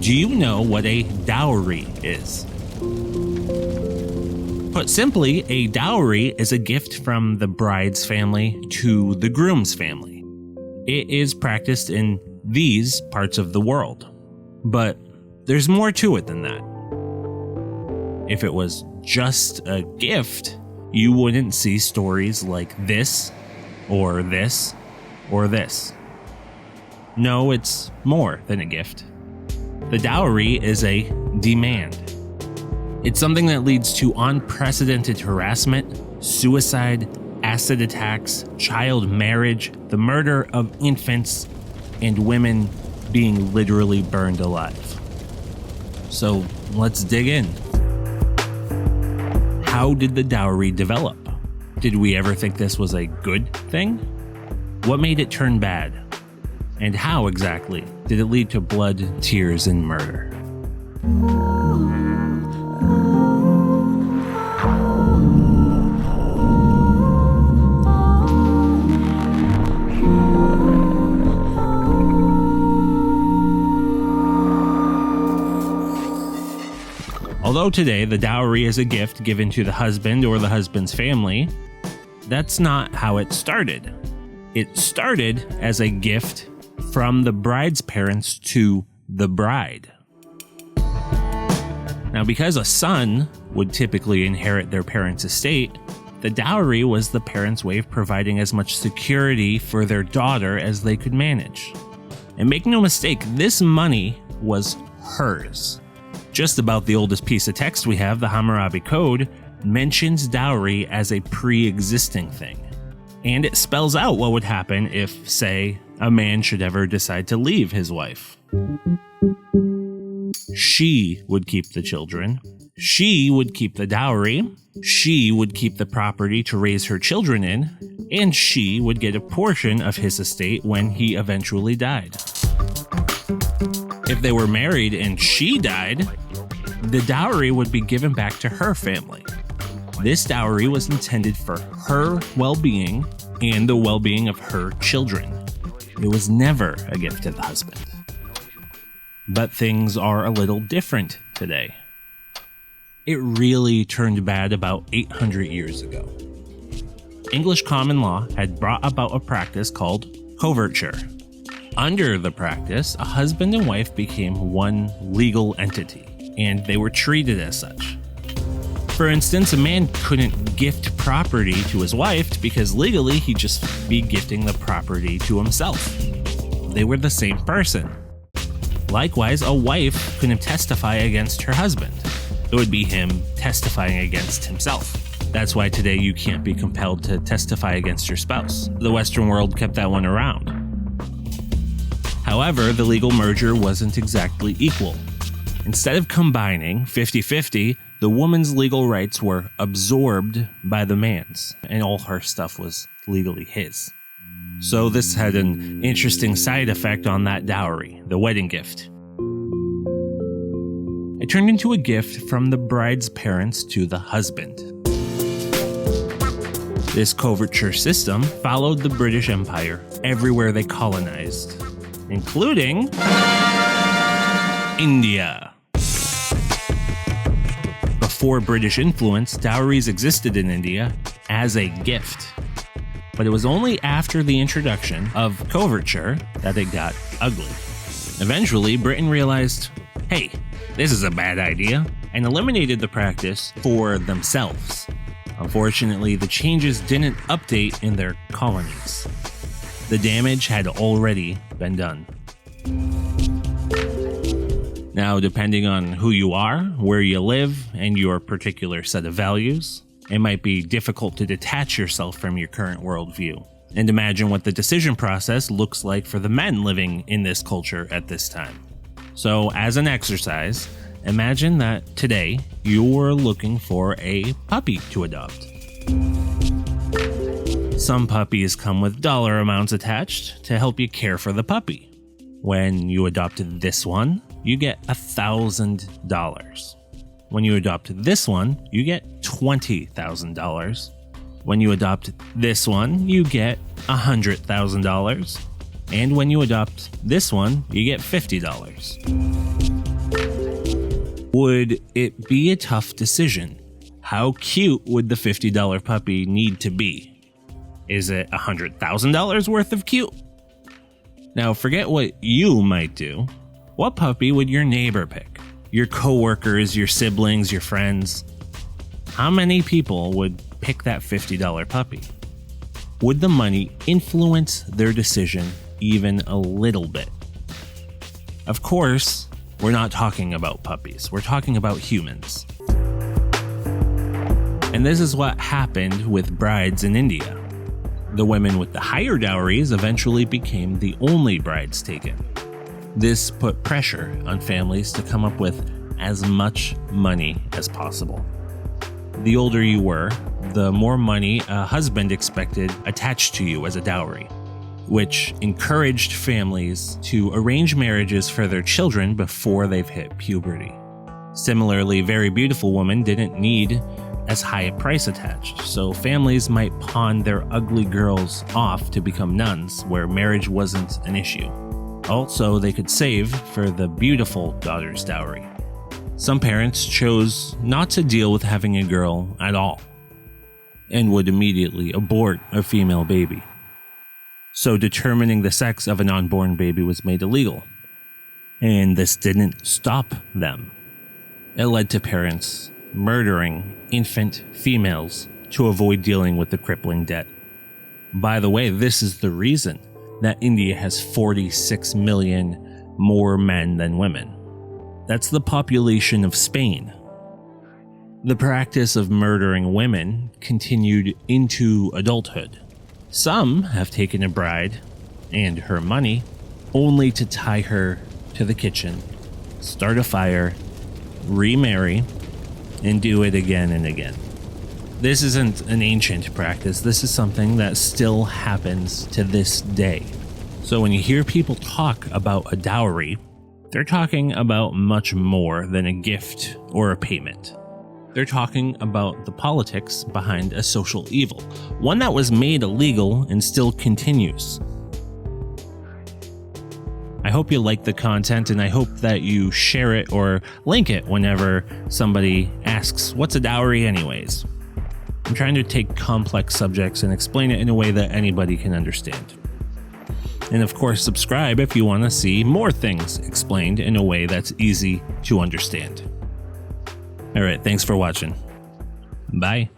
Do you know what a dowry is? Put simply, a dowry is a gift from the bride's family to the groom's family. It is practiced in these parts of the world. But there's more to it than that. If it was just a gift, you wouldn't see stories like this, or this, or this. No, it's more than a gift. The dowry is a demand. It's something that leads to unprecedented harassment, suicide, acid attacks, child marriage, the murder of infants, and women being literally burned alive. So let's dig in. How did the dowry develop? Did we ever think this was a good thing? What made it turn bad? And how exactly did it lead to blood, tears, and murder? Although today the dowry is a gift given to the husband or the husband's family, that's not how it started. It started as a gift from the bride's parents to the bride. Now, because a son would typically inherit their parents' estate, the dowry was the parents' way of providing as much security for their daughter as they could manage. And make no mistake, this money was hers. Just about the oldest piece of text we have, the Hammurabi Code, mentions dowry as a pre-existing thing. And it spells out what would happen if, say, a man should ever decide to leave his wife. She would keep the children. She would keep the dowry. She would keep the property to raise her children in. And she would get a portion of his estate when he eventually died. If they were married and she died, the dowry would be given back to her family. This dowry was intended for her well-being and the well-being of her children. It was never a gift to the husband. But things are a little different today. It really turned bad about 800 years ago. English common law had brought about a practice called coverture. Under the practice, a husband and wife became one legal entity, and they were treated as such. For instance, a man couldn't gift property to his wife because legally he'd just be gifting the property to himself. They were the same person. Likewise, a wife couldn't testify against her husband. It would be him testifying against himself. That's why today you can't be compelled to testify against your spouse. The Western world kept that one around. However, the legal merger wasn't exactly equal. Instead of combining 50-50, the woman's legal rights were absorbed by the man's, and all her stuff was legally his. So this had an interesting side effect on that dowry, the wedding gift. It turned into a gift from the bride's parents to the husband. This coverture system followed the British Empire everywhere they colonized, including India. Before British influence, dowries existed in India as a gift. But it was only after the introduction of coverture that it got ugly. Eventually, Britain realized, hey, this is a bad idea, and eliminated the practice for themselves. Unfortunately, the changes didn't update in their colonies. The damage had already been done. Now, depending on who you are, where you live, and your particular set of values, it might be difficult to detach yourself from your current worldview and imagine what the decision process looks like for the men living in this culture at this time. So, as an exercise, imagine that today you're looking for a puppy to adopt. Some puppies come with dollar amounts attached to help you care for the puppy. When you adopted this one, you get $1,000. When you adopt this one, you get $20,000. When you adopt this one, you get $100,000. And when you adopt this one, you get $50. Would it be a tough decision? How cute would the $50 puppy need to be? Is it $100,000 worth of cute? Now, forget what you might do. What puppy would your neighbor pick? Your coworkers, your siblings, your friends? How many people would pick that $50 puppy? Would the money influence their decision even a little bit? Of course, we're not talking about puppies. We're talking about humans. And this is what happened with brides in India. The women with the higher dowries eventually became the only brides taken. This put pressure on families to come up with as much money as possible. The older you were, the more money a husband expected attached to you as a dowry, which encouraged families to arrange marriages for their children before they've hit puberty. Similarly, very beautiful women didn't need as high a price attached, so families might pawn their ugly girls off to become nuns where marriage wasn't an issue. Also, they could save for the beautiful daughter's dowry. Some parents chose not to deal with having a girl at all and would immediately abort a female baby. So determining the sex of an unborn baby was made illegal. And this didn't stop them. It led to parents murdering infant females to avoid dealing with the crippling debt. By the way, this is the reason that India has 46 million more men than women. That's the population of Spain. The practice of murdering women continued into adulthood. Some have taken a bride and her money only to tie her to the kitchen, start a fire, remarry, and do it again and again. This isn't an ancient practice. This is something that still happens to this day. So when you hear people talk about a dowry, they're talking about much more than a gift or a payment. They're talking about the politics behind a social evil, one that was made illegal and still continues. I hope you like the content, and I hope that you share it or link it whenever somebody asks, what's a dowry anyways? I'm trying to take complex subjects and explain it in a way that anybody can understand. And of course, subscribe if you want to see more things explained in a way that's easy to understand. All right, thanks for watching. Bye.